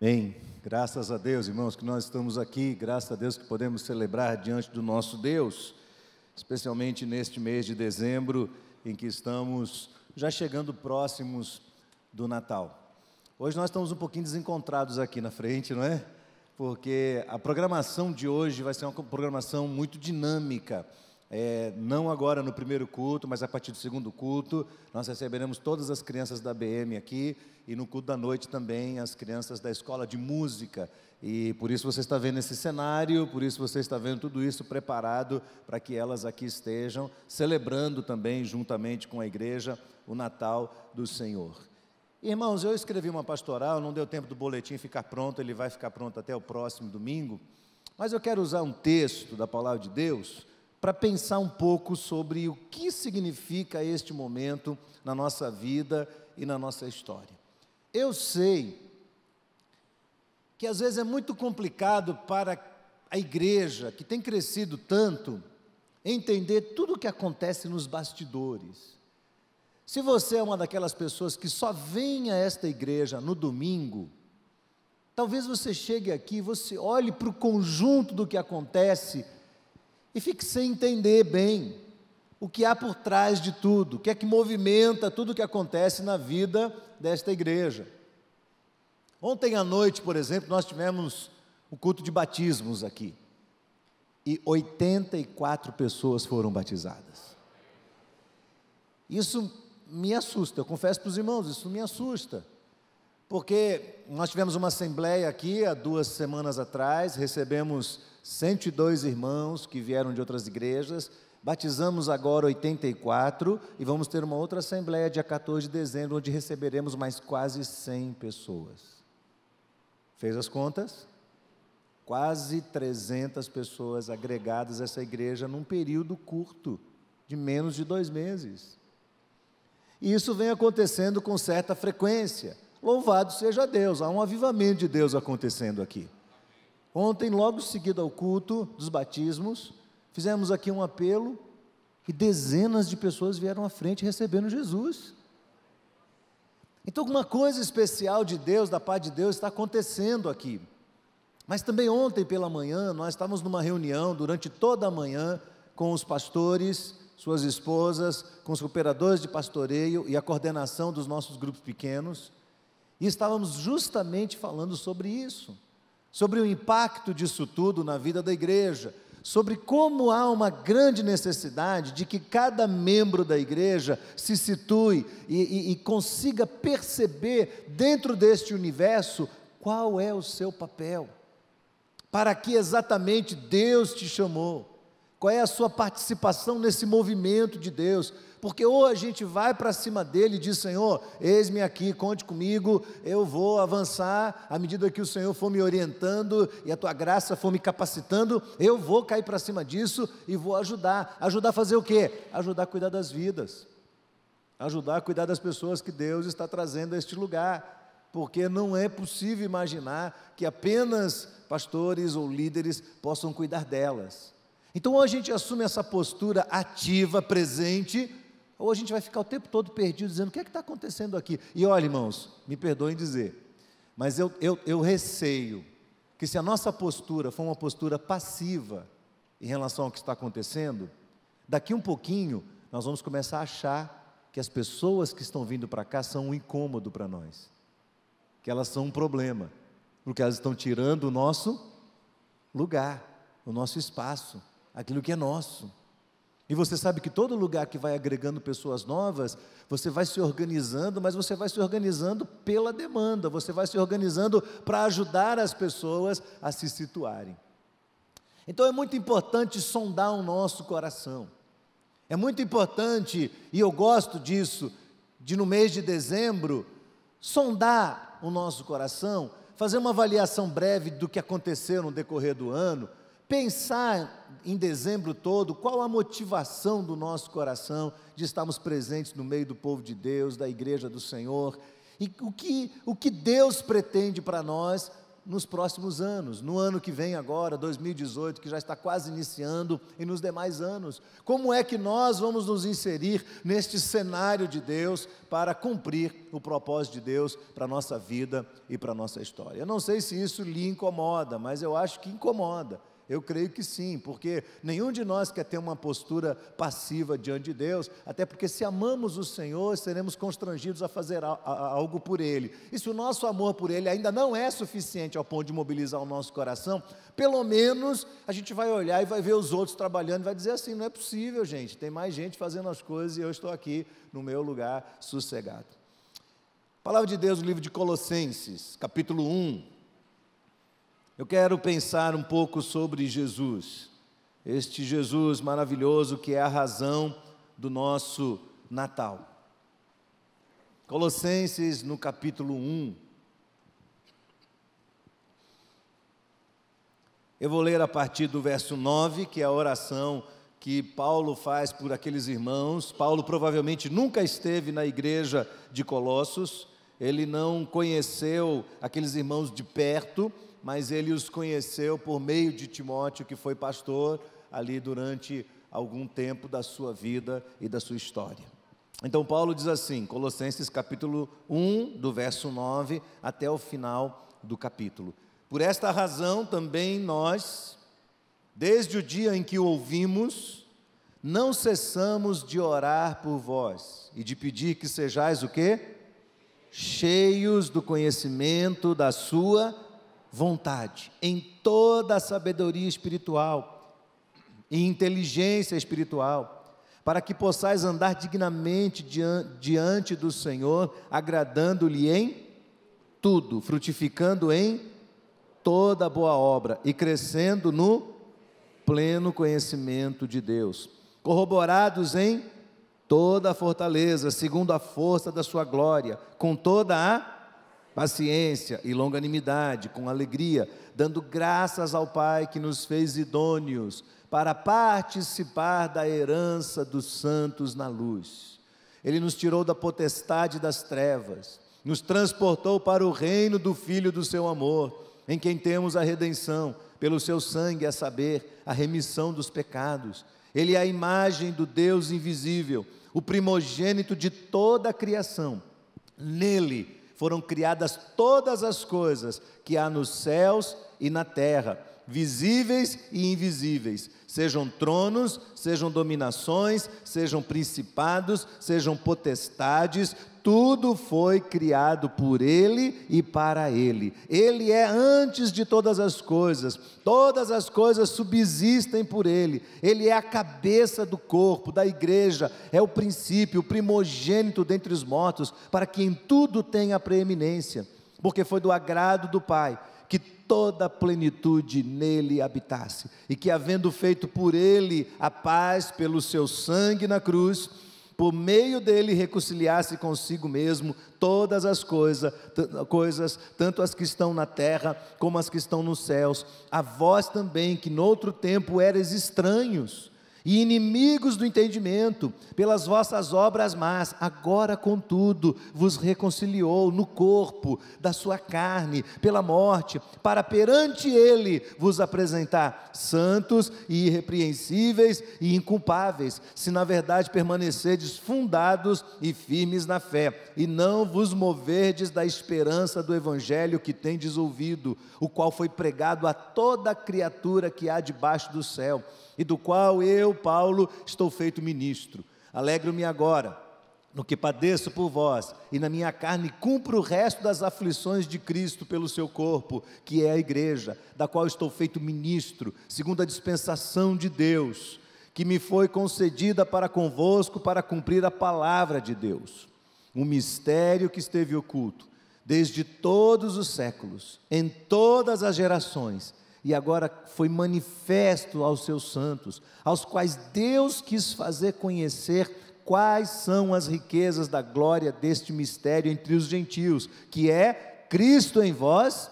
Bem, graças a Deus, irmãos, que nós estamos aqui, graças a Deus que podemos celebrar diante do nosso Deus, especialmente neste mês de dezembro, em que estamos já chegando próximos do Natal. Hoje nós estamos um pouquinho desencontrados aqui na frente, não é? Porque a programação de hoje vai ser uma programação muito dinâmica. Não agora no primeiro culto, mas a partir do segundo culto, nós receberemos todas as crianças da BM aqui, e no culto da noite também as crianças da escola de música, e por isso você está vendo esse cenário, por isso você está vendo tudo isso preparado para que elas aqui estejam, celebrando também, juntamente com a igreja, o Natal do Senhor. Irmãos, eu escrevi uma pastoral, não deu tempo do boletim ficar pronto, ele vai ficar pronto até o próximo domingo, mas eu quero usar um texto da palavra de Deus, para pensar um pouco sobre o que significa este momento na nossa vida e na nossa história. Eu sei que às vezes é muito complicado para a igreja, que tem crescido tanto, entender tudo o que acontece nos bastidores. Se você é uma daquelas pessoas que só vem a esta igreja no domingo, talvez você chegue aqui, você olhe para o conjunto do que acontece e fique sem entender bem o que há por trás de tudo, o que é que movimenta tudo o que acontece na vida desta igreja. Ontem à noite, por exemplo, nós tivemos o culto de batismos aqui, e 84 pessoas foram batizadas. Isso me assusta, eu confesso para os irmãos, isso me assusta, porque nós tivemos uma assembleia aqui há 2 semanas atrás, recebemos 102 irmãos que vieram de outras igrejas, batizamos agora 84 e vamos ter uma outra assembleia dia 14 de dezembro, onde receberemos mais quase 100 pessoas. Fez as contas? Quase 300 pessoas agregadas a essa igreja num período curto, de menos de 2 meses. E isso vem acontecendo com certa frequência. Louvado seja Deus, há um avivamento de Deus acontecendo aqui. Ontem, logo seguido ao culto dos batismos, fizemos aqui um apelo e dezenas de pessoas vieram à frente recebendo Jesus. Então, uma coisa especial de Deus, da parte de Deus, está acontecendo aqui. Mas também ontem pela manhã, nós estávamos numa reunião durante toda a manhã com os pastores, suas esposas, com os cooperadores de pastoreio e a coordenação dos nossos grupos pequenos, e estávamos justamente falando sobre isso, sobre o impacto disso tudo na vida da igreja, sobre como há uma grande necessidade de que cada membro da igreja se situe e consiga perceber dentro deste universo qual é o seu papel, para que exatamente Deus te chamou, qual é a sua participação nesse movimento de Deus, porque ou a gente vai para cima dele e diz: Senhor, eis-me aqui, conte comigo, eu vou avançar, à medida que o Senhor for me orientando, e a tua graça for me capacitando, eu vou cair para cima disso, e vou ajudar a fazer o quê? Ajudar a cuidar das vidas, ajudar a cuidar das pessoas que Deus está trazendo a este lugar, porque não é possível imaginar que apenas pastores ou líderes possam cuidar delas. Então, ou a gente assume essa postura ativa, presente, ou a gente vai ficar o tempo todo perdido, dizendo: o que é que está acontecendo aqui? E olha, irmãos, me perdoem dizer, mas eu receio que, se a nossa postura for uma postura passiva em relação ao que está acontecendo, daqui um pouquinho nós vamos começar a achar que as pessoas que estão vindo para cá são um incômodo para nós, que elas são um problema, porque elas estão tirando o nosso lugar, o nosso espaço, aquilo que é nosso. E você sabe que todo lugar que vai agregando pessoas novas, você vai se organizando, mas você vai se organizando pela demanda, você vai se organizando para ajudar as pessoas a se situarem. Então é muito importante sondar o nosso coração, é muito importante, e eu gosto disso, de no mês de dezembro, sondar o nosso coração, fazer uma avaliação breve do que aconteceu no decorrer do ano, pensar em dezembro todo, qual a motivação do nosso coração de estarmos presentes no meio do povo de Deus, da igreja do Senhor, e o que Deus pretende para nós nos próximos anos, no ano que vem agora, 2018, que já está quase iniciando, e nos demais anos. Como é que nós vamos nos inserir neste cenário de Deus para cumprir o propósito de Deus para a nossa vida e para a nossa história? Eu não sei se isso lhe incomoda, mas eu acho que incomoda. Eu creio que sim, porque nenhum de nós quer ter uma postura passiva diante de Deus, até porque se amamos o Senhor, seremos constrangidos a fazer algo por Ele. E se o nosso amor por Ele ainda não é suficiente ao ponto de mobilizar o nosso coração, pelo menos a gente vai olhar e vai ver os outros trabalhando e vai dizer assim: não é possível, gente, tem mais gente fazendo as coisas e eu estou aqui no meu lugar sossegado. Palavra de Deus no livro de Colossenses, capítulo 1. Eu quero pensar um pouco sobre Jesus, este Jesus maravilhoso que é a razão do nosso Natal. Colossenses, no capítulo 1. Eu vou ler a partir do verso 9, que é a oração que Paulo faz por aqueles irmãos. Paulo provavelmente nunca esteve na igreja de Colossos, ele não conheceu aqueles irmãos de perto, mas ele os conheceu por meio de Timóteo, que foi pastor ali durante algum tempo da sua vida e da sua história. Então Paulo diz assim, Colossenses capítulo 1, do verso 9 até o final do capítulo: por esta razão também nós, desde o dia em que o ouvimos, não cessamos de orar por vós e de pedir que sejais o quê? Cheios do conhecimento da sua vontade, em toda a sabedoria espiritual e inteligência espiritual, para que possais andar dignamente diante do Senhor, agradando-lhe em tudo, frutificando em toda boa obra e crescendo no pleno conhecimento de Deus, corroborados em toda a fortaleza, segundo a força da sua glória, com toda a paciência e longanimidade, com alegria, dando graças ao Pai que nos fez idôneos para participar da herança dos santos na luz. Ele nos tirou da potestade das trevas, nos transportou para o reino do Filho do seu amor, em quem temos a redenção, pelo seu sangue, a saber, a remissão dos pecados. Ele é a imagem do Deus invisível, o primogênito de toda a criação. Nele foram criadas todas as coisas que há nos céus e na terra, visíveis e invisíveis, sejam tronos, sejam dominações, sejam principados, sejam potestades, tudo foi criado por Ele e para Ele. Ele é antes de todas as coisas subsistem por Ele. Ele é a cabeça do corpo, da igreja, é o princípio, o primogênito dentre os mortos, para que em tudo tenha preeminência, porque foi do agrado do Pai que toda a plenitude nele habitasse, e que havendo feito por Ele a paz pelo seu sangue na cruz, por meio dele reconciliasse consigo mesmo todas as coisas, tanto as que estão na terra como as que estão nos céus. A vós também, que noutro tempo erais estranhos e inimigos do entendimento, pelas vossas obras más, agora contudo vos reconciliou no corpo da sua carne, pela morte, para perante Ele vos apresentar santos e irrepreensíveis e inculpáveis, se na verdade permanecerdes fundados e firmes na fé, e não vos moverdes da esperança do Evangelho que tendes ouvido, o qual foi pregado a toda criatura que há debaixo do céu, e do qual eu, Paulo, estou feito ministro. Alegro-me agora no que padeço por vós, e na minha carne cumpro o resto das aflições de Cristo pelo seu corpo, que é a igreja, da qual estou feito ministro, segundo a dispensação de Deus, que me foi concedida para convosco, para cumprir a palavra de Deus, um mistério que esteve oculto desde todos os séculos, em todas as gerações, e agora foi manifesto aos seus santos, aos quais Deus quis fazer conhecer quais são as riquezas da glória deste mistério entre os gentios, que é Cristo em vós,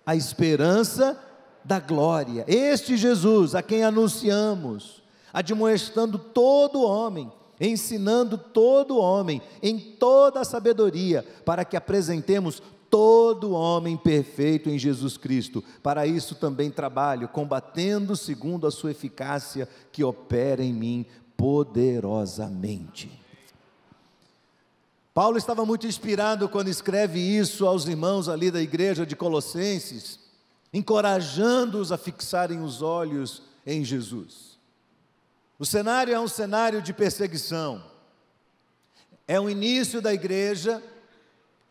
a esperança da glória. Este Jesus, a quem anunciamos, admoestando todo homem, ensinando todo homem em toda a sabedoria, para que apresentemos todo homem perfeito em Jesus Cristo. Para isso também trabalho, combatendo segundo a sua eficácia, que opera em mim poderosamente. Paulo estava muito inspirado quando escreve isso aos irmãos ali da igreja de Colossenses, encorajando-os a fixarem os olhos em Jesus. O cenário é um cenário de perseguição. É o início da igreja,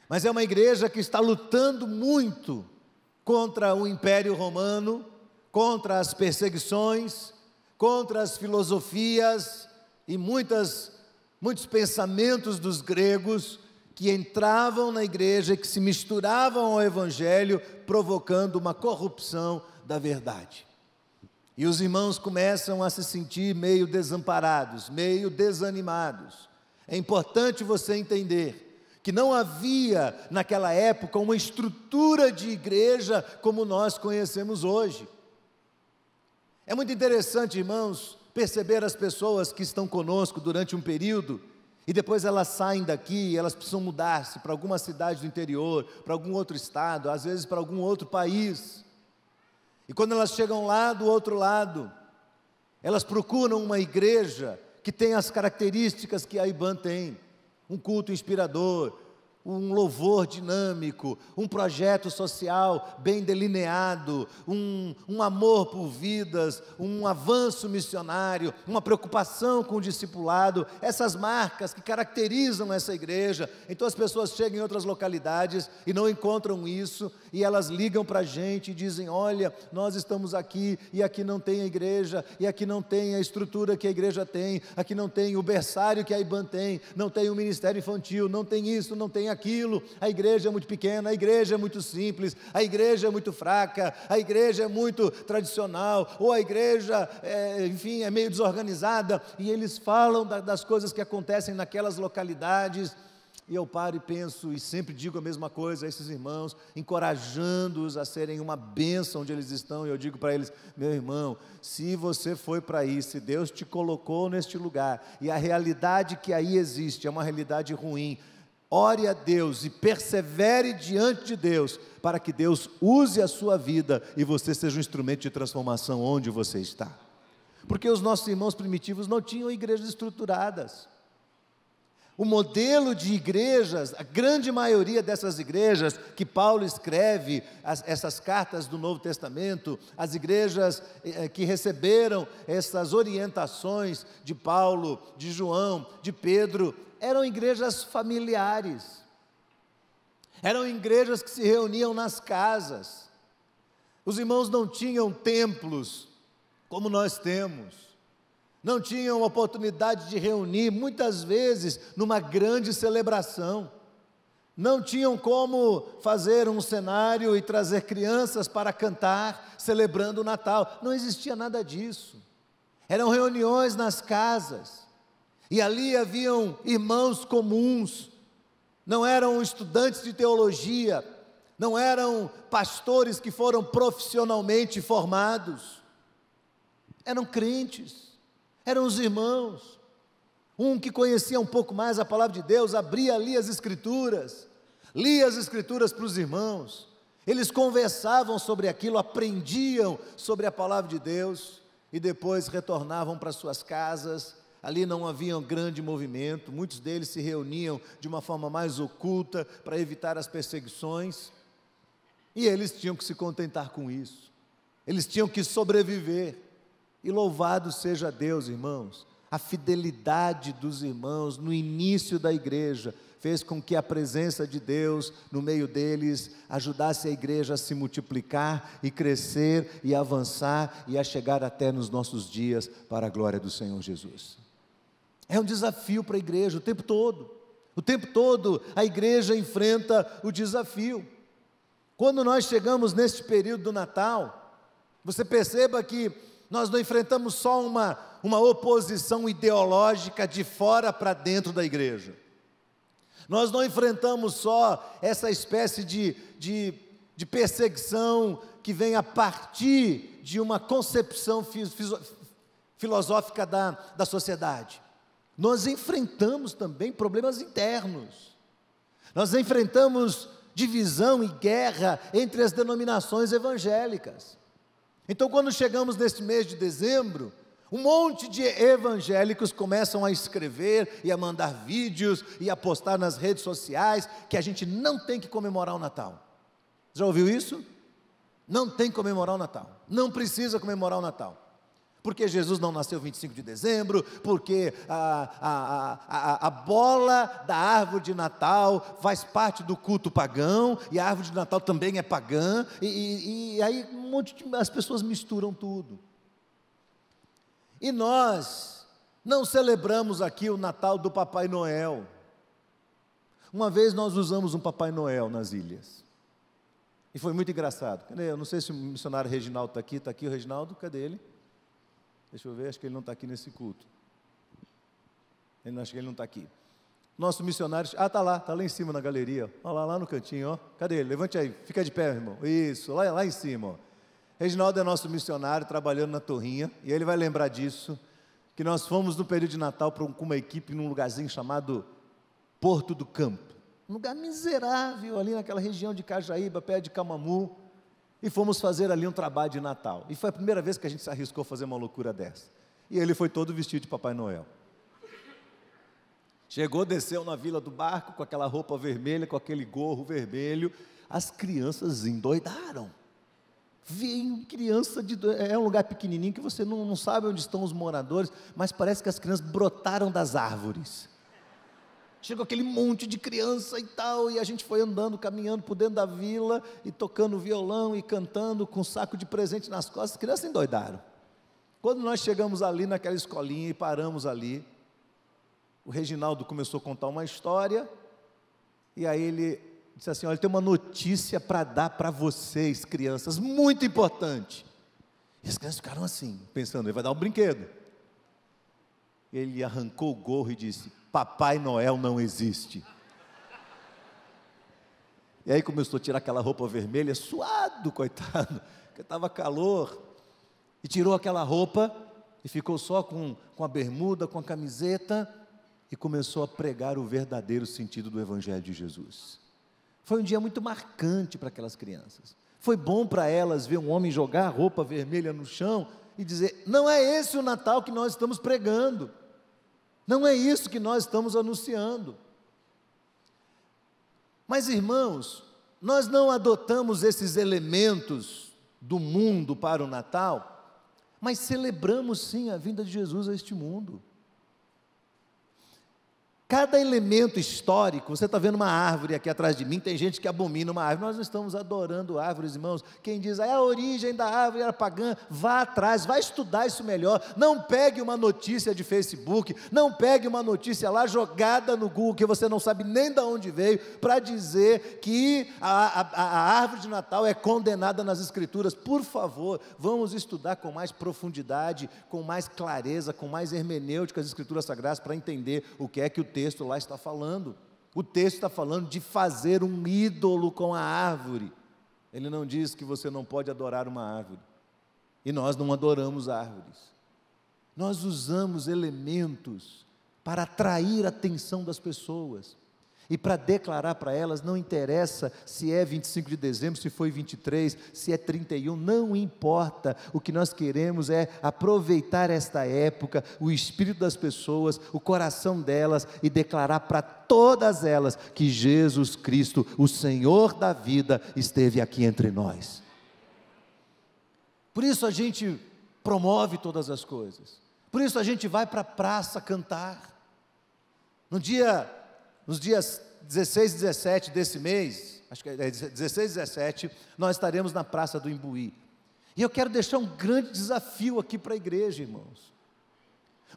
mas é uma igreja que está lutando muito contra o Império Romano, contra as perseguições, contra as filosofias e muitos pensamentos dos gregos que entravam na igreja e que se misturavam ao Evangelho, provocando uma corrupção da verdade. E os irmãos começam a se sentir meio desamparados, meio desanimados. É importante você entender que não havia naquela época uma estrutura de igreja como nós conhecemos hoje. É muito interessante, irmãos, perceber as pessoas que estão conosco durante um período e depois elas saem daqui e elas precisam mudar-se para alguma cidade do interior, para algum outro estado, às vezes para algum outro país. E quando elas chegam lá do outro lado, elas procuram uma igreja que tem as características que a IBAN tem: um culto inspirador, um louvor dinâmico, um projeto social bem delineado, um amor por vidas, um avanço missionário, uma preocupação com o discipulado, essas marcas que caracterizam essa igreja. Então as pessoas chegam em outras localidades e não encontram isso, e elas ligam para a gente e dizem: olha, nós estamos aqui, e aqui não tem a igreja, e aqui não tem a estrutura que a igreja tem, aqui não tem o berçário que a IBAN tem, não tem o ministério infantil, não tem isso, não tem aquilo, a igreja é muito pequena, a igreja é muito simples, a igreja é muito fraca, a igreja é muito tradicional, ou a igreja, enfim, é meio desorganizada, e eles falam das coisas que acontecem naquelas localidades, e eu paro e penso, e sempre digo a mesma coisa a esses irmãos, encorajando-os a serem uma bênção onde eles estão, e eu digo para eles: meu irmão, se você foi para aí, se Deus te colocou neste lugar, e a realidade que aí existe é uma realidade ruim, ore a Deus e persevere diante de Deus, para que Deus use a sua vida, e você seja um instrumento de transformação onde você está. Porque os nossos irmãos primitivos não tinham igrejas estruturadas. O modelo de igrejas, a grande maioria dessas igrejas que Paulo escreve, essas cartas do Novo Testamento, as igrejas que receberam essas orientações de Paulo, de João, de Pedro, eram igrejas familiares, eram igrejas que se reuniam nas casas. Os irmãos não tinham templos como nós temos, não tinham oportunidade de reunir, muitas vezes, numa grande celebração, não tinham como fazer um cenário e trazer crianças para cantar, celebrando o Natal, não existia nada disso. Eram reuniões nas casas, e ali haviam irmãos comuns, não eram estudantes de teologia, não eram pastores que foram profissionalmente formados, eram crentes, eram os irmãos, um que conhecia um pouco mais a palavra de Deus, abria ali as Escrituras, lia as Escrituras para os irmãos, eles conversavam sobre aquilo, aprendiam sobre a palavra de Deus, e depois retornavam para suas casas. Ali não havia um grande movimento, muitos deles se reuniam de uma forma mais oculta, para evitar as perseguições, e eles tinham que se contentar com isso, eles tinham que sobreviver. E louvado seja Deus, irmãos, a fidelidade dos irmãos no início da igreja fez com que a presença de Deus no meio deles ajudasse a igreja a se multiplicar e crescer e avançar e a chegar até nos nossos dias para a glória do Senhor Jesus. É um desafio para a igreja o tempo todo a igreja enfrenta o desafio. Quando nós chegamos neste período do Natal, você perceba que nós não enfrentamos só uma oposição ideológica de fora para dentro da igreja. Nós não enfrentamos só essa espécie de perseguição que vem a partir de uma concepção filosófica da sociedade. Nós enfrentamos também problemas internos. Nós enfrentamos divisão e guerra entre as denominações evangélicas. Então, quando chegamos neste mês de dezembro, um monte de evangélicos começam a escrever e a mandar vídeos e a postar nas redes sociais que a gente não tem que comemorar o Natal. Já ouviu isso? Não tem que comemorar o Natal, não precisa comemorar o Natal. Porque Jesus não nasceu 25 de dezembro, porque a bola da árvore de Natal faz parte do culto pagão, e a árvore de Natal também é pagã, e aí as pessoas misturam tudo. E nós não celebramos aqui o Natal do Papai Noel. Uma vez nós usamos um Papai Noel nas ilhas, e foi muito engraçado. Eu não sei se o missionário Reginaldo está aqui o Reginaldo? Cadê ele? Deixa eu ver, acho que ele não está aqui nesse culto. Acho que ele não está aqui. Nosso missionário, está lá em cima na galeria. Olha lá no cantinho, ó. Cadê ele? Levante aí, fica de pé, irmão. Isso, lá em cima, ó. Reginaldo é nosso missionário, trabalhando na Torrinha, e ele vai lembrar disso, que nós fomos no período de Natal com uma equipe num lugarzinho chamado Porto do Campo, um lugar miserável ali naquela região de Cajaíba, perto de Camamu, e fomos fazer ali um trabalho de Natal, e foi a primeira vez que a gente se arriscou a fazer uma loucura dessa, e ele foi todo vestido de Papai Noel. Chegou, desceu na Vila do Barco, com aquela roupa vermelha, com aquele gorro vermelho, as crianças endoidaram. Vem criança, é um lugar pequenininho que você não sabe onde estão os moradores, mas parece que as crianças brotaram das árvores. Chegou aquele monte de criança e tal, e a gente foi andando, caminhando por dentro da vila, e tocando violão, e cantando, com um saco de presente nas costas, as crianças endoidaram. Quando nós chegamos ali naquela escolinha e paramos ali, o Reginaldo começou a contar uma história, e aí ele disse assim: olha, tem uma notícia para dar para vocês, crianças, muito importante. E as crianças ficaram assim, pensando, ele vai dar um brinquedo. Ele arrancou o gorro e disse: Papai Noel não existe. E aí começou a tirar aquela roupa vermelha, suado, coitado, porque estava calor, e tirou aquela roupa, e ficou só com a bermuda, com a camiseta, e começou a pregar o verdadeiro sentido do Evangelho de Jesus. Foi um dia muito marcante para aquelas crianças. Foi bom para elas ver um homem jogar a roupa vermelha no chão e dizer: não é esse o Natal que nós estamos pregando, não é isso que nós estamos anunciando. Mas, irmãos, nós não adotamos esses elementos do mundo para o Natal, mas celebramos sim a vinda de Jesus a este mundo. Cada elemento histórico, você está vendo uma árvore aqui atrás de mim, tem gente que abomina uma árvore, nós não estamos adorando árvores, irmãos. Quem diz: a origem da árvore era pagã, vá atrás, vá estudar isso melhor. Não pegue uma notícia de Facebook, não pegue uma notícia lá jogada no Google, que você não sabe nem de onde veio, para dizer que a árvore de Natal é condenada nas Escrituras. Por favor, vamos estudar com mais profundidade, com mais clareza, com mais hermenêutica as Escrituras Sagradas, para entender o que é que o texto lá está falando. O texto está falando de fazer um ídolo com a árvore. Ele não diz que você não pode adorar uma árvore, e nós não adoramos árvores. Nós usamos elementos para atrair a atenção das pessoas, e para declarar para elas: não interessa se é 25 de dezembro, se foi 23, se é 31, não importa. O que nós queremos é aproveitar esta época, o espírito das pessoas, o coração delas, e declarar para todas elas que Jesus Cristo, o Senhor da vida, esteve aqui entre nós. Por isso a gente promove todas as coisas, por isso a gente vai para a praça cantar. Nos dias 16 e 17 desse mês, acho que é 16 e 17, nós estaremos na Praça do Imbuí. E eu quero deixar um grande desafio aqui para a igreja, irmãos,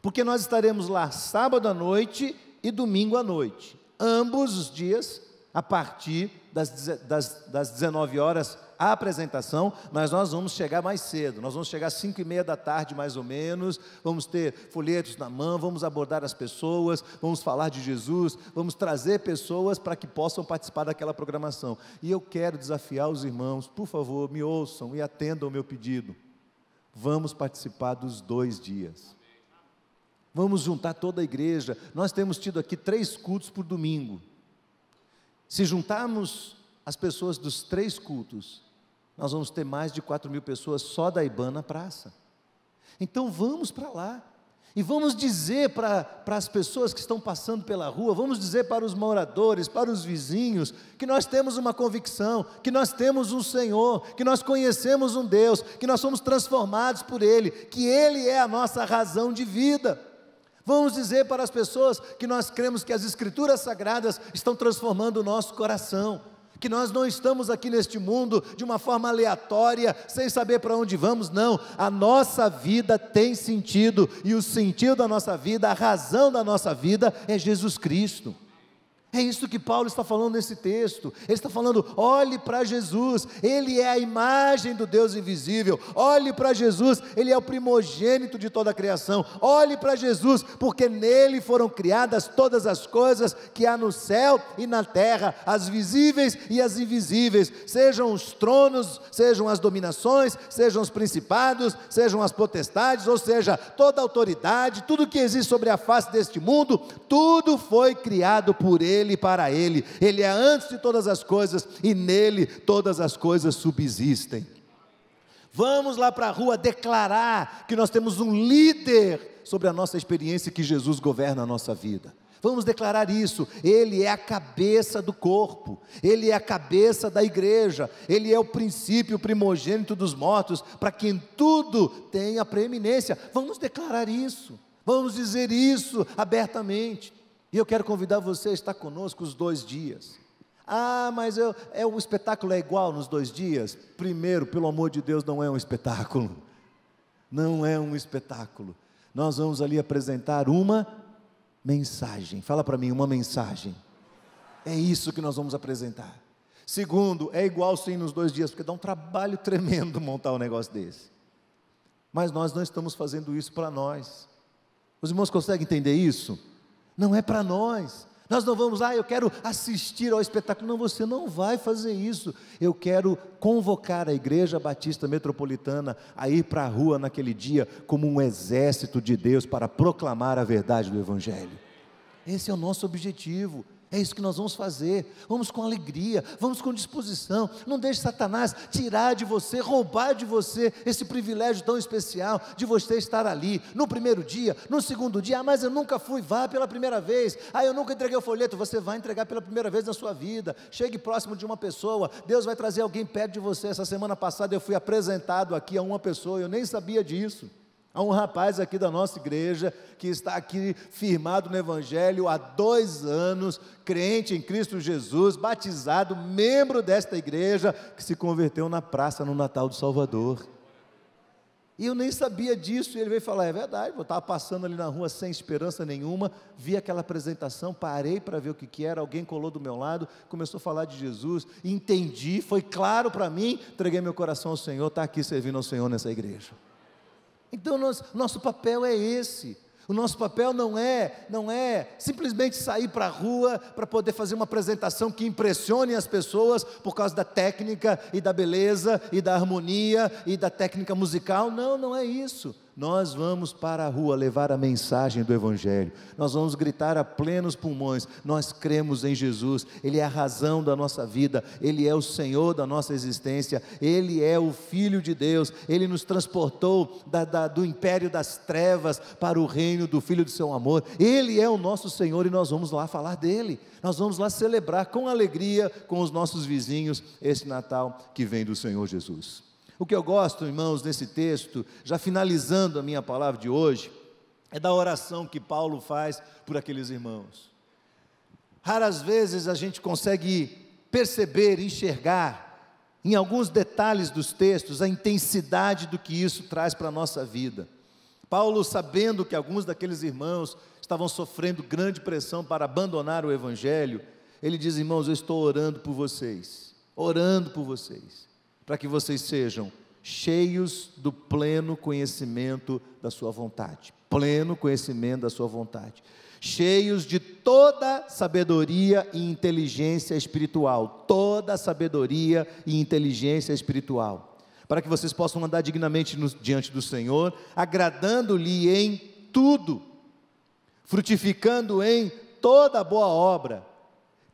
porque nós estaremos lá sábado à noite e domingo à noite, ambos os dias, a partir das 19 horas, a apresentação, mas nós vamos chegar mais cedo, nós vamos chegar às 5:30 da tarde mais ou menos, vamos ter folhetos na mão, vamos abordar as pessoas, vamos falar de Jesus, vamos trazer pessoas para que possam participar daquela programação. E eu quero desafiar os irmãos, por favor, me ouçam e atendam o meu pedido. Vamos participar dos 2 dias. Vamos juntar toda a igreja. Nós temos tido aqui 3 cultos por domingo. Se juntarmos as pessoas dos 3 cultos, nós vamos ter mais de 4.000 pessoas só da IBAN na praça. Então vamos para lá, e vamos dizer para as pessoas que estão passando pela rua, vamos dizer para os moradores, para os vizinhos, que nós temos uma convicção, que nós temos um Senhor, que nós conhecemos um Deus, que nós somos transformados por Ele, que Ele é a nossa razão de vida. Vamos dizer para as pessoas que nós cremos que as Escrituras Sagradas estão transformando o nosso coração, que nós não estamos aqui neste mundo de uma forma aleatória, sem saber para onde vamos, não. A nossa vida tem sentido, e o sentido da nossa vida, a razão da nossa vida é Jesus Cristo. É isso que Paulo está falando nesse texto. Ele está falando: olhe para Jesus, Ele é a imagem do Deus invisível. Olhe para Jesus, Ele é o primogênito de toda a criação. Olhe para Jesus, porque nele foram criadas todas as coisas que há no céu e na terra, as visíveis e as invisíveis, sejam os tronos, sejam as dominações, sejam os principados, sejam as potestades, ou seja, toda a autoridade, tudo que existe sobre a face deste mundo, tudo foi criado por Ele e para Ele. Ele é antes de todas as coisas, e nele todas as coisas subsistem. Vamos lá para a rua declarar que nós temos um líder sobre a nossa experiência, que Jesus governa a nossa vida. Vamos declarar isso. Ele é a cabeça do corpo, Ele é a cabeça da igreja, Ele é o princípio, o primogênito dos mortos, para quem tudo tem a preeminência. Vamos declarar isso, vamos dizer isso abertamente. E eu quero convidar você a estar conosco os 2 dias. Mas o espetáculo é igual nos 2 dias? Primeiro, pelo amor de Deus, não é um espetáculo. Não é um espetáculo. Nós vamos ali apresentar uma mensagem. Fala para mim, uma mensagem. É isso que nós vamos apresentar. Segundo, é igual sim nos 2 dias, porque dá um trabalho tremendo montar um negócio desse. Mas nós não estamos fazendo isso para nós. Os irmãos conseguem entender isso? Não é para nós. Nós não vamos, eu quero assistir ao espetáculo. Não, você não vai fazer isso. Eu quero convocar a Igreja Batista Metropolitana a ir para a rua naquele dia como um exército de Deus para proclamar a verdade do Evangelho. Esse é o nosso objetivo. É isso que nós vamos fazer. Vamos com alegria, vamos com disposição. Não deixe Satanás tirar de você, roubar de você esse privilégio tão especial de você estar ali no primeiro dia, no segundo dia. Mas eu nunca fui. Vá pela primeira vez. Eu nunca entreguei o folheto. Você vai entregar pela primeira vez na sua vida. Chegue próximo de uma pessoa, Deus vai trazer alguém perto de você. Essa semana passada eu fui apresentado aqui a uma pessoa, eu nem sabia disso. Há um rapaz aqui da nossa igreja, que está aqui firmado no Evangelho há 2 anos, crente em Cristo Jesus, batizado, membro desta igreja, que se converteu na praça no Natal do Salvador. E eu nem sabia disso, e ele veio falar: é verdade, eu estava passando ali na rua sem esperança nenhuma, vi aquela apresentação, parei para ver o que era, alguém colou do meu lado, começou a falar de Jesus, entendi, foi claro para mim, entreguei meu coração ao Senhor, está aqui servindo ao Senhor nessa igreja. Então nosso papel é esse. O nosso papel não é simplesmente sair para a rua para poder fazer uma apresentação que impressione as pessoas por causa da técnica e da beleza e da harmonia e da técnica musical. Não é isso. Nós vamos para a rua levar a mensagem do Evangelho. Nós vamos gritar a plenos pulmões: nós cremos em Jesus, Ele é a razão da nossa vida, Ele é o Senhor da nossa existência, Ele é o Filho de Deus, Ele nos transportou do império das trevas para o reino do Filho do seu amor. Ele é o nosso Senhor, e nós vamos lá falar dEle. Nós vamos lá celebrar com alegria com os nossos vizinhos esse Natal que vem do Senhor Jesus. O que eu gosto, irmãos, nesse texto, já finalizando a minha palavra de hoje, é da oração que Paulo faz por aqueles irmãos. Raras vezes a gente consegue perceber, enxergar, em alguns detalhes dos textos, a intensidade do que isso traz para a nossa vida. Paulo, sabendo que alguns daqueles irmãos estavam sofrendo grande pressão para abandonar o Evangelho, ele diz: irmãos, eu estou orando por vocês, para que vocês sejam cheios do pleno conhecimento da sua vontade, cheios de toda sabedoria e inteligência espiritual, para que vocês possam andar dignamente diante do Senhor, agradando-lhe em tudo, frutificando em toda boa obra,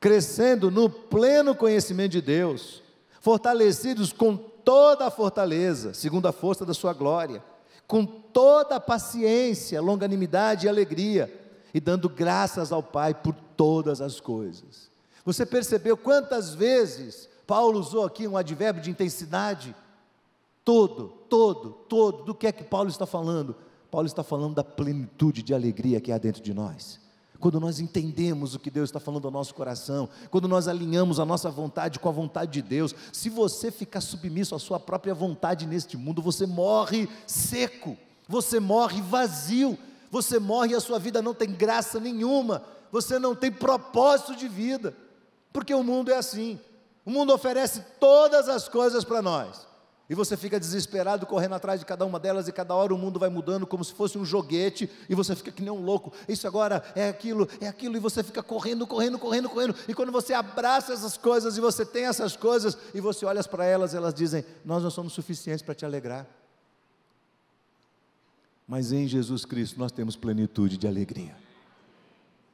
crescendo no pleno conhecimento de Deus, fortalecidos com toda a fortaleza, segundo a força da sua glória, com toda a paciência, longanimidade e alegria, e dando graças ao Pai por todas as coisas. Você percebeu quantas vezes Paulo usou aqui um advérbio de intensidade? Todo, do que é que Paulo está falando? Paulo está falando da plenitude de alegria que há dentro de nós. Quando nós entendemos o que Deus está falando ao nosso coração, quando nós alinhamos a nossa vontade com a vontade de Deus, se você ficar submisso à sua própria vontade neste mundo, você morre seco, você morre vazio, você morre e a sua vida não tem graça nenhuma, você não tem propósito de vida, porque o mundo é assim, o mundo oferece todas as coisas para nós, e você fica desesperado, correndo atrás de cada uma delas, e cada hora o mundo vai mudando, como se fosse um joguete, e você fica que nem um louco, isso agora é aquilo, e você fica correndo, e quando você abraça essas coisas, e você tem essas coisas, e você olha para elas, elas dizem, nós não somos suficientes para te alegrar, mas em Jesus Cristo nós temos plenitude de alegria.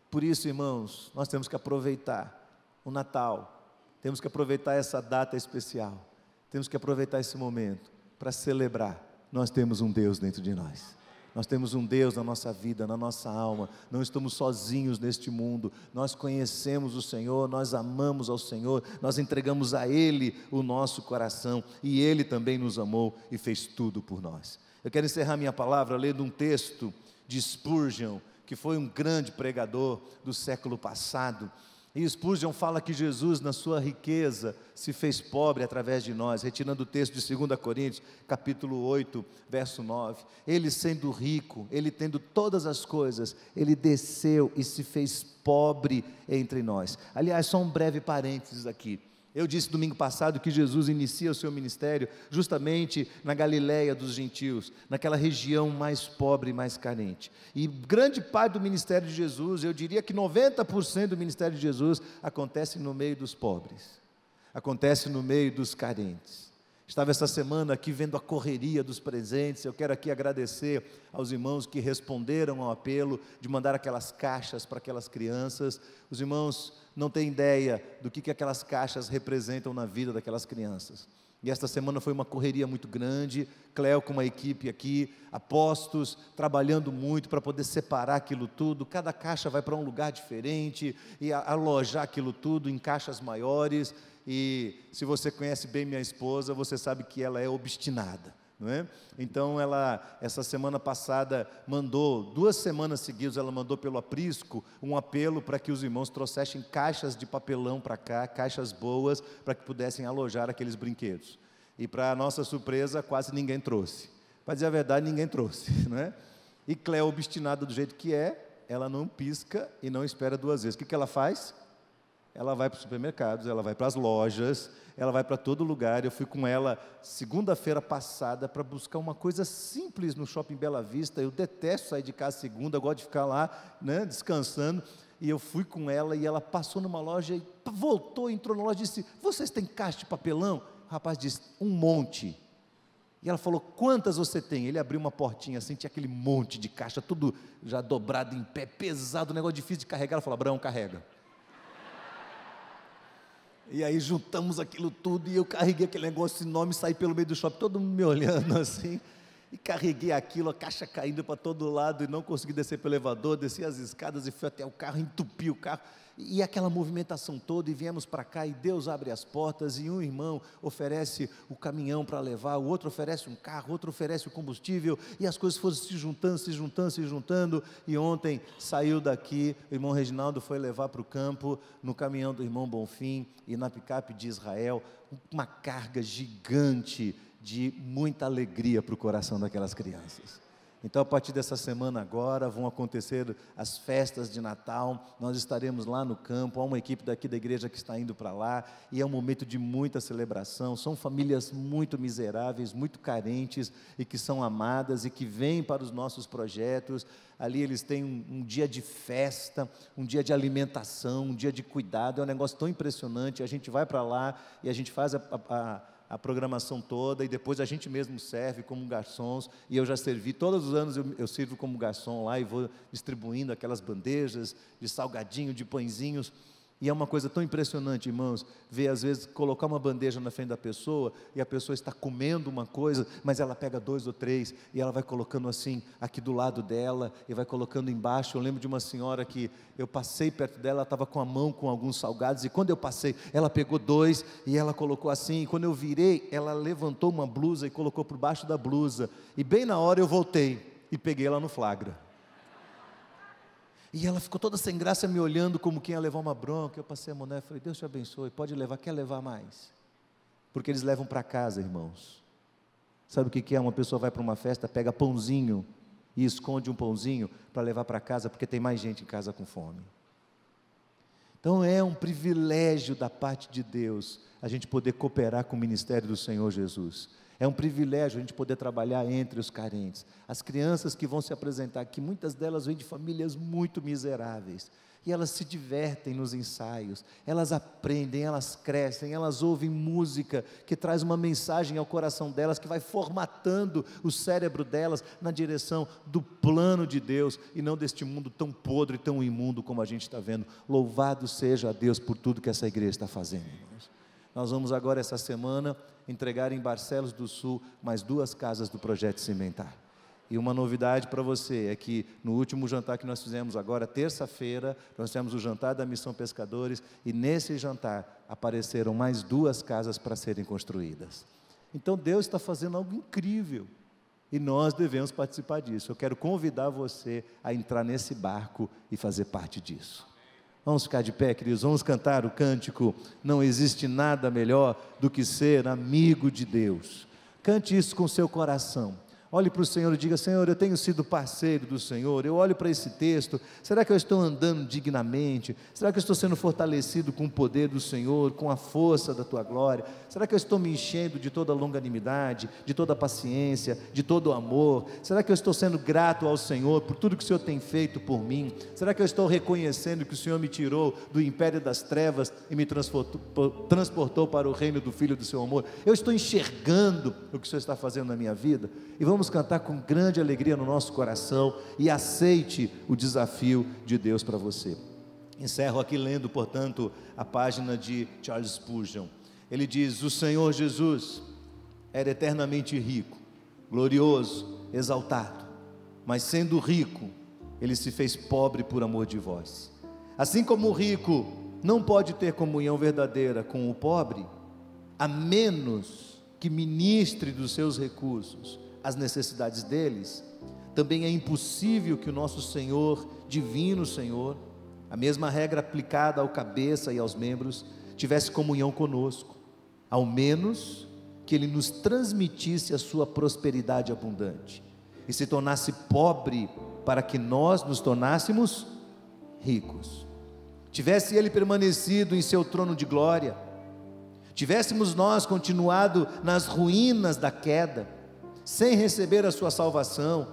Por isso, irmãos, nós temos que aproveitar o Natal, temos que aproveitar essa data especial, temos que aproveitar esse momento para celebrar. Nós temos um Deus dentro de nós, nós temos um Deus na nossa vida, na nossa alma, não estamos sozinhos neste mundo, nós conhecemos o Senhor, nós amamos ao Senhor, nós entregamos a Ele o nosso coração, e Ele também nos amou e fez tudo por nós. Eu quero encerrar minha palavra lendo um texto de Spurgeon, que foi um grande pregador do século passado, e Spurgeon fala que Jesus, na sua riqueza, se fez pobre através de nós, retirando o texto de 2 Coríntios, capítulo 8, verso 9, ele sendo rico, ele tendo todas as coisas, ele desceu e se fez pobre entre nós. Aliás, só um breve parênteses aqui, eu disse domingo passado que Jesus inicia o seu ministério justamente na Galileia dos gentios, naquela região mais pobre e mais carente, e grande parte do ministério de Jesus, eu diria que 90% do ministério de Jesus acontece no meio dos pobres, acontece no meio dos carentes. Estava essa semana aqui vendo a correria dos presentes, eu quero aqui agradecer aos irmãos que responderam ao apelo de mandar aquelas caixas para aquelas crianças. Os irmãos não têm ideia do que aquelas caixas representam na vida daquelas crianças. E esta semana foi uma correria muito grande, Cléo com uma equipe aqui, apostos, trabalhando muito para poder separar aquilo tudo, cada caixa vai para um lugar diferente, e alojar aquilo tudo em caixas maiores, e se você conhece bem minha esposa, você sabe que ela é obstinada, não é? Então ela, essa semana passada, mandou, 2 semanas seguidas, ela mandou pelo aprisco, um apelo para que os irmãos trouxessem caixas de papelão para cá, caixas boas, para que pudessem alojar aqueles brinquedos, e para nossa surpresa, quase ninguém trouxe, para dizer a verdade, ninguém trouxe, não é? E Cléo, obstinada do jeito que é, ela não pisca e não espera 2 vezes, o que ela faz? Ela vai para os supermercados, ela vai para as lojas, ela vai para todo lugar. Eu fui com ela segunda-feira passada para buscar uma coisa simples no Shopping Bela Vista. Eu detesto sair de casa segunda, eu gosto de ficar lá, né, descansando. E eu fui com ela e ela passou numa loja e voltou, entrou na loja e disse, vocês têm caixa de papelão? O rapaz disse, um monte. E ela falou, quantas você tem? Ele abriu uma portinha assim, tinha aquele monte de caixa, tudo já dobrado em pé, pesado, um negócio difícil de carregar. Ela falou, Abraão, carrega. E aí juntamos aquilo tudo, e eu carreguei aquele negócio enorme, saí pelo meio do shopping, todo mundo me olhando assim, e carreguei aquilo, a caixa caindo para todo lado, e não consegui descer pelo elevador, desci as escadas, e fui até o carro, entupi o carro, e aquela movimentação toda, e viemos para cá, e Deus abre as portas, e um irmão oferece o caminhão para levar, o outro oferece um carro, o outro oferece o combustível, e as coisas foram se juntando, e ontem saiu daqui, o irmão Reginaldo foi levar para o campo, no caminhão do irmão Bonfim, e na picape de Israel, uma carga gigante, de muita alegria para o coração daquelas crianças. Então, a partir dessa semana agora, vão acontecer as festas de Natal, nós estaremos lá no campo, há uma equipe daqui da igreja que está indo para lá, e é um momento de muita celebração, são famílias muito miseráveis, muito carentes, e que são amadas, e que vêm para os nossos projetos. Ali eles têm um dia de festa, um dia de alimentação, um dia de cuidado, é um negócio tão impressionante, a gente vai para lá, e a gente faz a programação toda, e depois a gente mesmo serve como garçons, e eu já servi, todos os anos eu sirvo como garçom lá, e vou distribuindo aquelas bandejas de salgadinho, de pãezinhos, E é uma coisa tão impressionante, irmãos, ver às vezes colocar uma bandeja na frente da pessoa e a pessoa está comendo uma coisa, mas ela pega 2 ou 3 e ela vai colocando assim, aqui do lado dela e vai colocando embaixo. Eu lembro de uma senhora que eu passei perto dela, ela estava com a mão com alguns salgados e quando eu passei, ela pegou 2 e ela colocou assim, e quando eu virei, ela levantou uma blusa e colocou por baixo da blusa e bem na hora eu voltei e peguei ela no flagra. E ela ficou toda sem graça me olhando como quem ia levar uma bronca. Eu passei a mão nela e falei, Deus te abençoe, pode levar, quer levar mais? Porque eles levam para casa, irmãos. Sabe o que é? Uma pessoa vai para uma festa, pega pãozinho e esconde um pãozinho para levar para casa, porque tem mais gente em casa com fome. Então é um privilégio da parte de Deus, a gente poder cooperar com o ministério do Senhor Jesus. É um privilégio a gente poder trabalhar entre os carentes. As crianças que vão se apresentar aqui, muitas delas vêm de famílias muito miseráveis. E elas se divertem nos ensaios, elas aprendem, elas crescem, elas ouvem música que traz uma mensagem ao coração delas, que vai formatando o cérebro delas na direção do plano de Deus, e não deste mundo tão podre, tão imundo como a gente está vendo. Louvado seja a Deus por tudo que essa igreja está fazendo, irmãos. Nós vamos agora essa semana entregar em Barcelos do Sul mais 2 casas do projeto Cimentar. E uma novidade para você é que no último jantar que nós fizemos agora, terça-feira, nós tivemos o jantar da Missão Pescadores, e nesse jantar apareceram mais 2 casas para serem construídas. Então Deus está fazendo algo incrível, e nós devemos participar disso. Eu quero convidar você a entrar nesse barco e fazer parte disso. Vamos ficar de pé, queridos, vamos cantar o cântico, não existe nada melhor do que ser amigo de Deus. Cante isso com o seu coração. Olhe para o Senhor e diga, Senhor, eu tenho sido parceiro do Senhor. Eu olho para esse texto, será que eu estou andando dignamente? Será que eu estou sendo fortalecido com o poder do Senhor, com a força da Tua glória? Será que eu estou me enchendo de toda a longanimidade, de toda a paciência, de todo o amor? Será que eu estou sendo grato ao Senhor por tudo que o Senhor tem feito por mim? Será que eu estou reconhecendo que o Senhor me tirou do império das trevas e me transportou para o reino do Filho do Seu amor? Eu estou enxergando o que o Senhor está fazendo na minha vida? E vamos cantar com grande alegria no nosso coração, e aceite o desafio de Deus para você. Encerro aqui lendo, portanto, a página de Charles Spurgeon. Ele diz, o Senhor Jesus era eternamente rico, glorioso, exaltado, mas sendo rico, Ele se fez pobre por amor de vós. Assim como o rico não pode ter comunhão verdadeira com o pobre, a menos que ministre dos seus recursos as necessidades deles, também é impossível que o nosso Senhor, divino Senhor, a mesma regra aplicada ao cabeça e aos membros, tivesse comunhão conosco, ao menos que Ele nos transmitisse a sua prosperidade abundante, e se tornasse pobre para que nós nos tornássemos ricos. Tivesse Ele permanecido em seu trono de glória, tivéssemos nós continuado nas ruínas da queda, sem receber a sua salvação,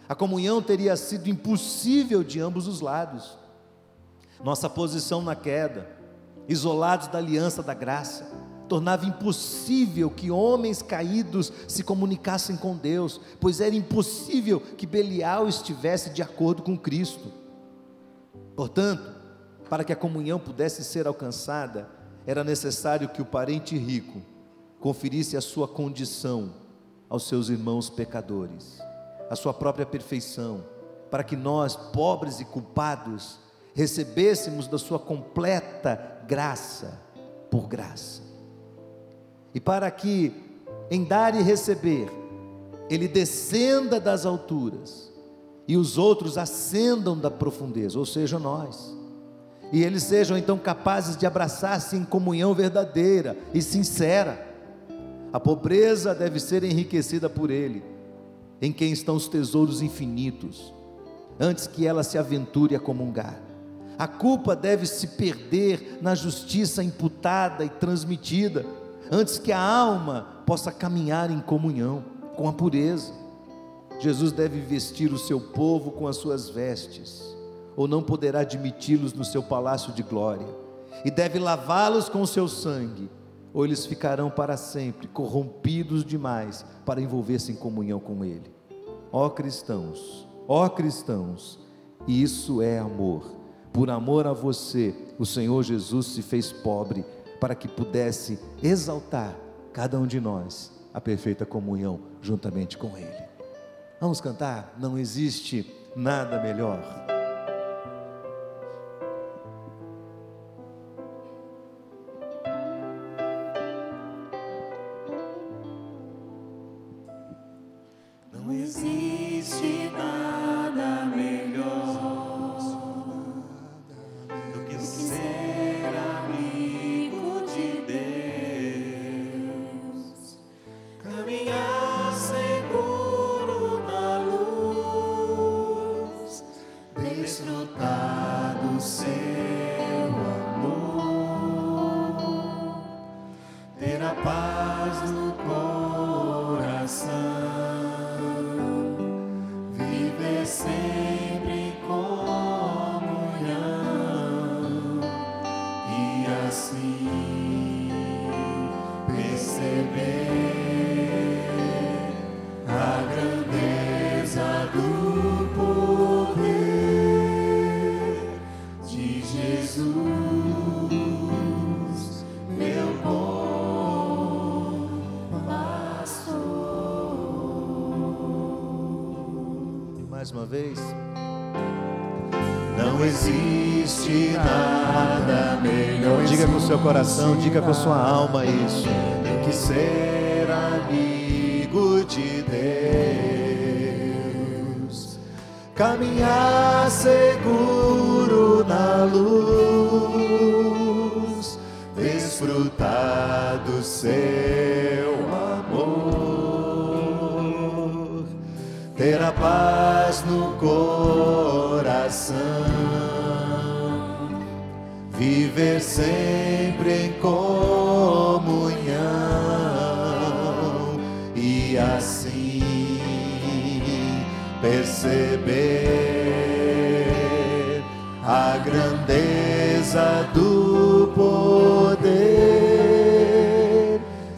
a comunhão teria sido impossível de ambos os lados. Nossa posição na queda, isolados da aliança da graça, tornava impossível que homens caídos se comunicassem com Deus, pois era impossível que Belial estivesse de acordo com Cristo. Portanto, para que a comunhão pudesse ser alcançada, era necessário que o parente rico conferisse a sua condição aos seus irmãos pecadores, a sua própria perfeição, para que nós, pobres e culpados, recebêssemos da sua completa graça, por graça. E para que, em dar e receber, Ele descenda das alturas, e os outros ascendam da profundeza, ou seja, nós, e eles sejam então capazes de abraçar-se em comunhão verdadeira e sincera. A pobreza deve ser enriquecida por Ele, em quem estão os tesouros infinitos, antes que ela se aventure a comungar. A culpa deve se perder na justiça imputada e transmitida, antes que a alma possa caminhar em comunhão com a pureza. Jesus deve vestir o seu povo com as suas vestes, ou não poderá admiti-los no seu palácio de glória, e deve lavá-los com o seu sangue, ou eles ficarão para sempre corrompidos demais para envolver-se em comunhão com Ele. Ó cristãos, isso é amor. Por amor a você, o Senhor Jesus se fez pobre, para que pudesse exaltar cada um de nós a perfeita comunhão juntamente com Ele. Vamos cantar? Não existe nada melhor. Não existe nada melhor do que ser amigo de Deus, caminhar seguro na luz, desfrutar do seu amor, ter a paz no coração, sempre em comunhão e assim perceber a grandeza do poder de Jesus, meu bom pastor. Mais uma vez. Não existe nada melhor. Diga com o seu coração, diga com a sua alma isso. Do que ser amigo de Deus, caminhar seguro na luz, desfrutar do seu amor, ter a paz no coração, viver sempre em comunhão e assim perceber a grandeza do poder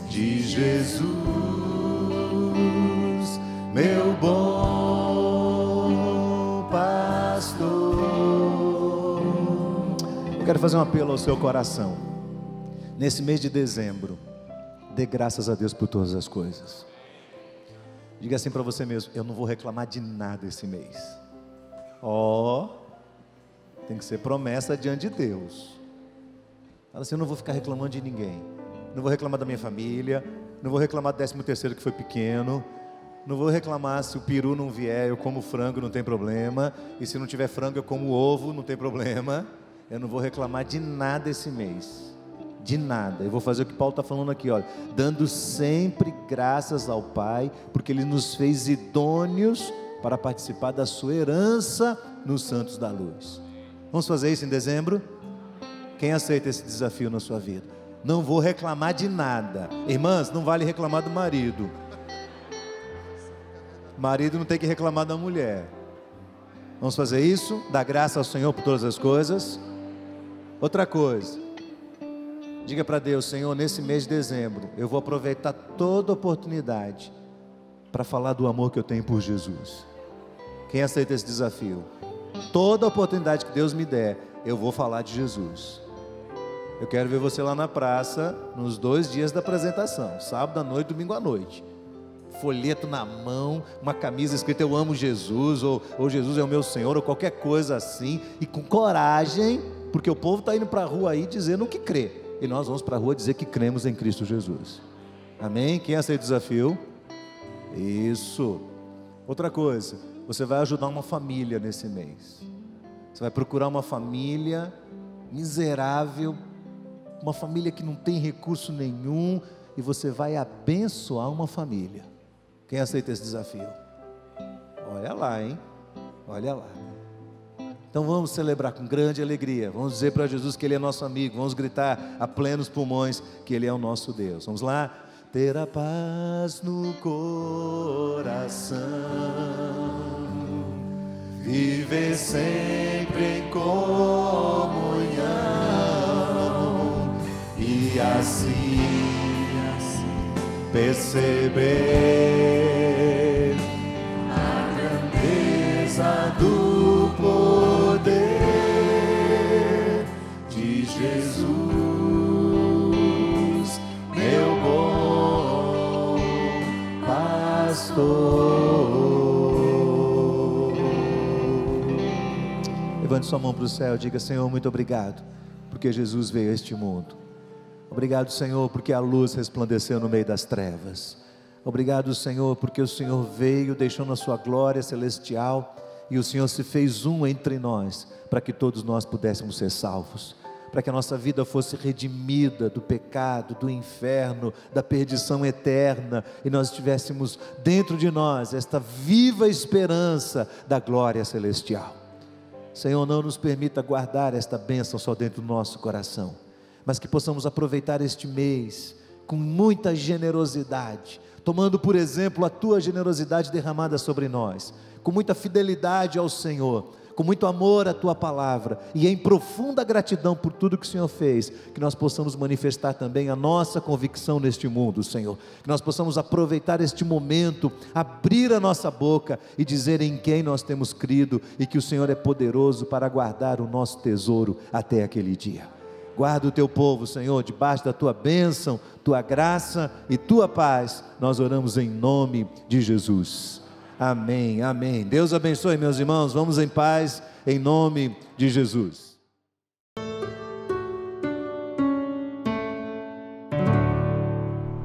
de Jesus, meu bom pastor. Eu quero fazer um apelo ao seu coração. Nesse mês de dezembro, dê graças a Deus por todas as coisas. Diga assim para você mesmo: eu não vou reclamar de nada esse mês. Tem que ser promessa diante de Deus. Fala assim: eu não vou ficar reclamando de ninguém. Não vou reclamar da minha família. Não vou reclamar do 13º que foi pequeno. Não vou reclamar se o peru não vier, eu como frango, não tem problema. E se não tiver frango, eu como ovo, não tem problema. Eu não vou reclamar de nada esse mês. De nada. Eu vou fazer o que Paulo está falando aqui, olha, dando sempre graças ao Pai, porque Ele nos fez idôneos para participar da sua herança nos santos da luz. Vamos fazer isso em dezembro? Quem aceita esse desafio na sua vida? Não vou reclamar de nada. Irmãs, não vale reclamar do marido. Marido não tem que reclamar da mulher. Vamos fazer isso? Dar graça ao Senhor por todas as coisas. Outra coisa, diga para Deus: Senhor, nesse mês de dezembro, eu vou aproveitar toda oportunidade para falar do amor que eu tenho por Jesus. Quem aceita esse desafio? Toda oportunidade que Deus me der, eu vou falar de Jesus. Eu quero ver você lá na praça, nos 2 dias da apresentação, sábado à noite, domingo à noite. Folheto na mão, uma camisa escrita eu amo Jesus, ou Jesus é o meu Senhor, ou qualquer coisa assim, e com coragem, porque o povo está indo para a rua aí dizendo que crê, e nós vamos para a rua dizer que cremos em Cristo Jesus. Amém? Quem aceita o desafio? Isso. Outra coisa, você vai ajudar uma família nesse mês. Você vai procurar uma família miserável, uma família que não tem recurso nenhum, e você vai abençoar uma família. Quem aceita esse desafio? Olha lá, hein? Olha lá. Então vamos celebrar com grande alegria. Vamos dizer para Jesus que Ele é nosso amigo. Vamos gritar a plenos pulmões que Ele é o nosso Deus. Vamos lá? Ter a paz no coração, viver sempre em comunhão e assim perceber a grandeza do poder Levante sua mão para o céu e diga: Senhor, muito obrigado, porque Jesus veio a este mundo. Obrigado, Senhor, porque a luz resplandeceu no meio das trevas. Obrigado, Senhor, porque o Senhor veio, deixando a sua glória celestial, e o Senhor se fez um entre nós, para que todos nós pudéssemos ser salvos, para que a nossa vida fosse redimida do pecado, do inferno, da perdição eterna, e nós tivéssemos dentro de nós esta viva esperança da glória celestial. Senhor, não nos permita guardar esta bênção só dentro do nosso coração, mas que possamos aproveitar este mês com muita generosidade, tomando por exemplo a Tua generosidade derramada sobre nós, com muita fidelidade ao Senhor, com muito amor à Tua palavra, e em profunda gratidão por tudo que o Senhor fez, que nós possamos manifestar também a nossa convicção neste mundo, Senhor, que nós possamos aproveitar este momento, abrir a nossa boca e dizer em quem nós temos crido, e que o Senhor é poderoso para guardar o nosso tesouro até aquele dia. Guarda o Teu povo, Senhor, debaixo da Tua bênção, Tua graça e Tua paz. Nós oramos em nome de Jesus. Amém, amém. Deus abençoe, meus irmãos. Vamos em paz, em nome de Jesus.